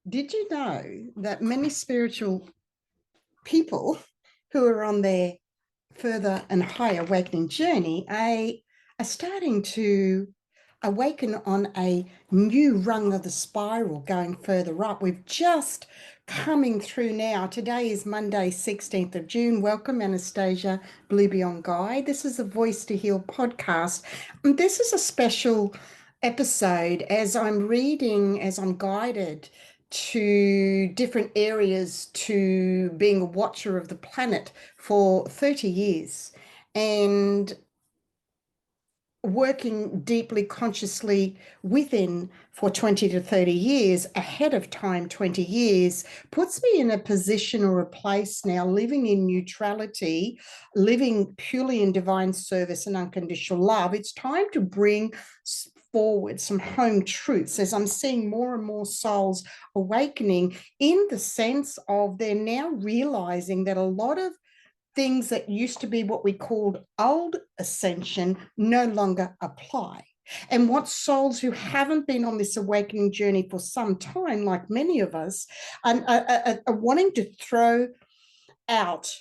Did you know that many spiritual people who are on their further and higher awakening journey are starting to awaken on a new rung of the spiral going further up? We've just coming through now. Today is Monday, 16th of June. Welcome, Anastacia, Blue Beyond Guide. This is a Voice to Heal podcast. And this is a special episode as I'm guided to different areas to being a watcher of the planet for 30 years and working deeply consciously within for 20 to 30 years ahead of time. 20 years puts me in a position or a place now, living in neutrality, living purely in divine service and unconditional love. It's time to bring forward some home truths as I'm seeing more and more souls awakening, in the sense of they're now realizing that a lot of things that used to be what we called old ascension no longer apply. And what souls who haven't been on this awakening journey for some time, like many of us, are wanting to throw out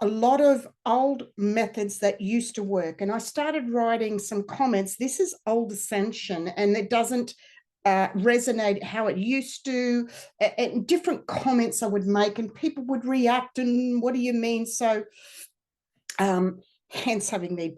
a lot of old methods that used to work. And I started writing some comments. This is old ascension, and it doesn't resonate how it used to, and different comments I would make, and people would react, and what do you mean? So hence having these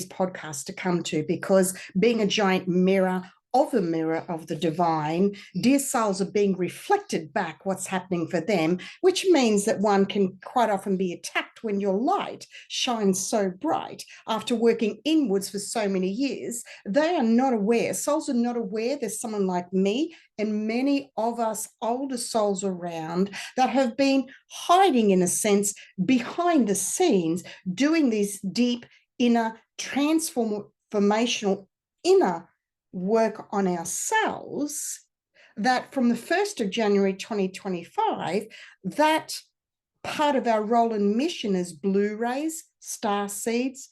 podcasts to come to, because being a giant mirror of the mirror of the divine, dear souls are being reflected back what's happening for them, which means that one can quite often be attacked when your light shines so bright after working inwards for so many years. They are not aware, souls are not aware there's someone like me and many of us older souls around that have been hiding, in a sense, behind the scenes, doing this deep inner transformational inner work on ourselves, that from the 1st of January 2025, that part of our role and mission as Blu-rays, star seeds,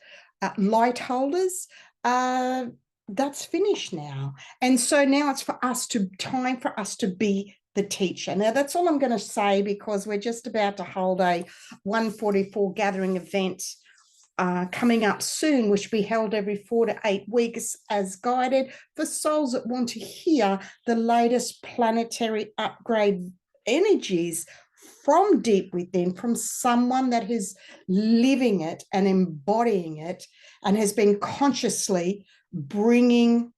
light holders, that's finished now. And so now it's time for us to be the teacher. Now, that's all I'm going to say, because we're just about to hold a 144 gathering event coming up soon, which will be held every 4 to 8 weeks as guided for souls that want to hear the latest planetary upgrade energies from deep within, from someone that is living it and embodying it and has been consciously bringing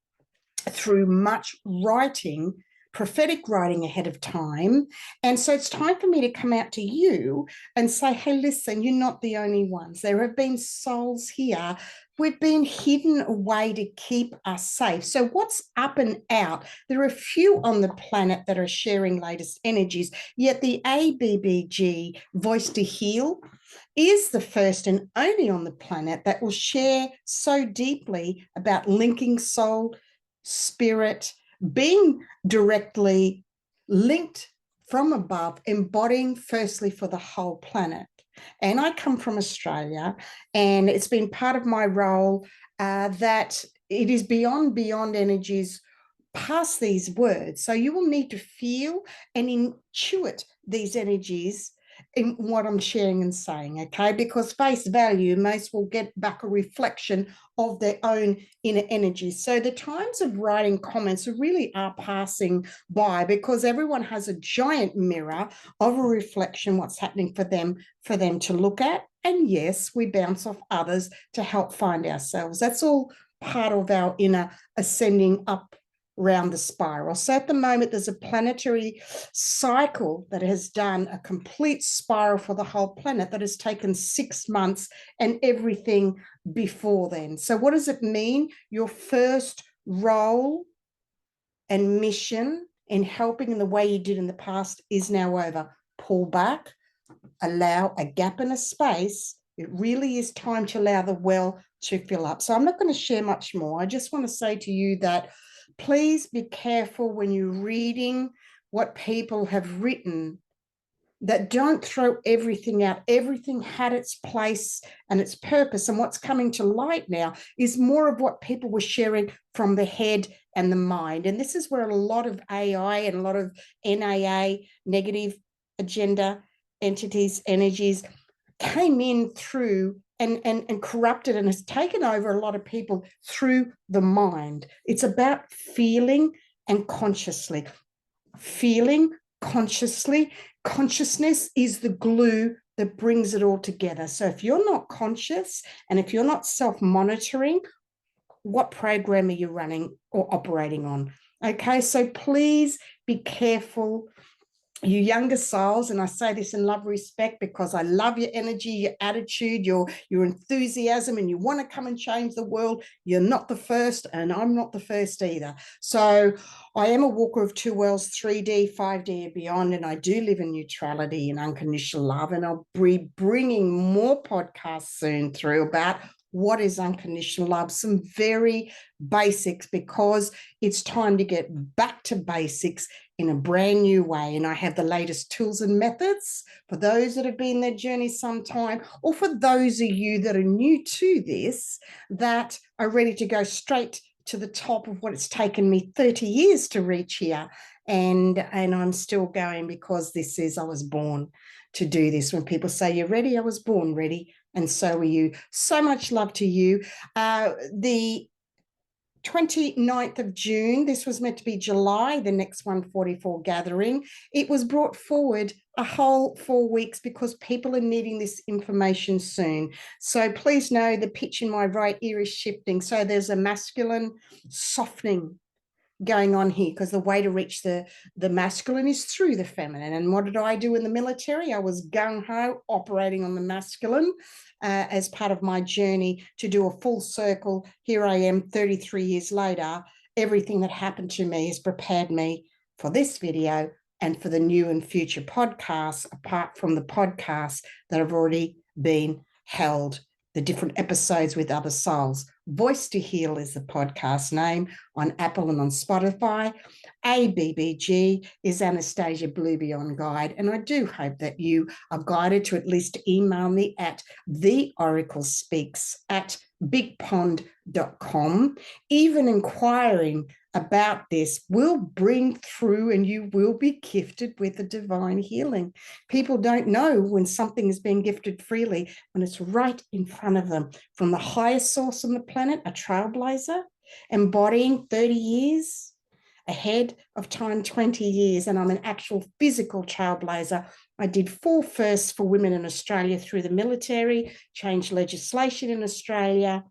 through much writing, prophetic writing ahead of time. And so it's time for me to come out to you and say, hey, listen, you're not the only ones. There have been souls here. We've been hidden away to keep us safe. So what's up and out? There are a few on the planet that are sharing latest energies, yet the ABBG, Voice to Heal, is the first and only on the planet that will share so deeply about linking soul, spirit, being directly linked from above, embodying firstly for the whole planet. And I come from Australia, and it's been part of my role that it is beyond energies past these words. So you will need to feel and intuit these energies in what I'm sharing and saying, okay? Because face value, most will get back a reflection of their own inner energy. So the times of writing comments really are passing by, because everyone has a giant mirror of a reflection, what's happening for them to look at. And yes, we bounce off others to help find ourselves. That's all part of our inner ascending up around the spiral. So at the moment, there's a planetary cycle that has done a complete spiral for the whole planet that has taken 6 months and everything before then. So what does it mean? Your first role and mission in helping in the way you did in the past is now over. Pull back, allow a gap and a space. It really is time to allow the well to fill up. So I'm not going to share much more. I just want to say to you that please be careful when you're reading what people have written that don't throw everything out. Everything had its place and its purpose. And what's coming to light now is more of what people were sharing from the head and the mind. And this is where a lot of AI and a lot of NAA, negative agenda entities, energies, came in through and corrupted and has taken over a lot of people through the mind. It's about feeling and consciously. Feeling consciously. Consciousness is the glue that brings it all together. So if you're not conscious and if you're not self-monitoring, what program are you running or operating on? Okay, so please be careful, you younger souls, and I say this in love, respect, because I love your energy, your attitude, your enthusiasm, and you want to come and change the world. You're not the first, and I'm not the first either. So I am a walker of two worlds, 3D, 5D and beyond, and I do live in neutrality and unconditional love, and I'll be bringing more podcasts soon through about what is unconditional love, some very basics, because it's time to get back to basics in a brand new way. And I have the latest tools and methods for those that have been their journey some time, or for those of you that are new to this, that are ready to go straight to the top of what it's taken me 30 years to reach here. And I'm still going, because this is, I was born to do this. When people say you're ready, I was born ready. And so are you. So much love to you. The 29th of June, this was meant to be July, the next 144 gathering. It was brought forward a whole 4 weeks because people are needing this information soon. So please know the pitch in my right ear is shifting. So there's a masculine softening going on here, because the way to reach the masculine is through the feminine. And what did I do in the military? I was gung-ho operating on the masculine as part of my journey to do a full circle. Here I am 33 years later. Everything that happened to me has prepared me for this video and for the new and future podcasts, apart from the podcasts that have already been held, the different episodes with other souls. Voice to Heal is the podcast name on Apple and on Spotify. ABBG is Anastacia Blue Beyond Guide. And I do hope that you are guided to at least email me at theoraclespeaks@bigpond.com. Even inquiring about this will bring through, and you will be gifted with a divine healing. People don't know when something is being gifted freely, when it's right in front of them from the highest source on the planet, a trailblazer, embodying 30 years ahead of time, 20 years. And I'm an actual physical trailblazer. I did 4 firsts for women in Australia through the military, changed legislation in Australia,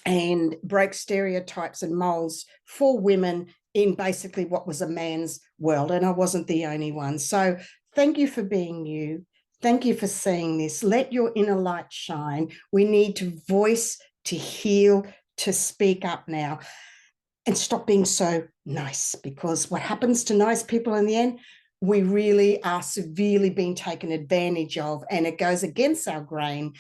and broke stereotypes and molds for women in basically what was a man's world. And I wasn't the only one. So thank you for being you. Thank you for seeing this. Let your inner light shine. We need to voice, to heal, to speak up now, and stop being so nice, because what happens to nice people in the end, we really are severely being taken advantage of, and it goes against our grain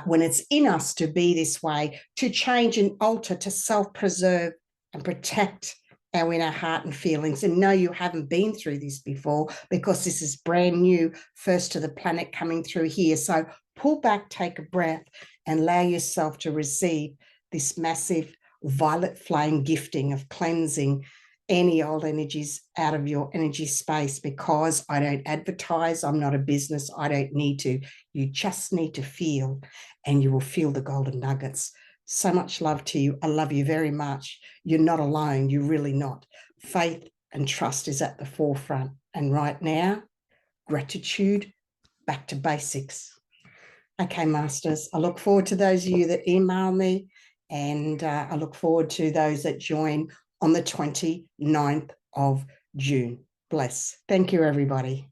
when it's in us to be this way, to change and alter, to self-preserve and protect our inner heart and feelings. And no, you haven't been through this before, because this is brand new, first to the planet coming through here. So pull back, take a breath, and allow yourself to receive this massive violet flame gifting of cleansing any old energies out of your energy space, because I don't advertise. I'm not a business. I don't need to. You just need to feel, and you will feel the golden nuggets. So much love to you. I love you very much. You're not alone. You're really not. Faith and trust is at the forefront. And right now, gratitude, back to basics. Okay, Masters, I look forward to those of you that email me, and I look forward to those that join on the 29th of June. Bless. Thank you, everybody.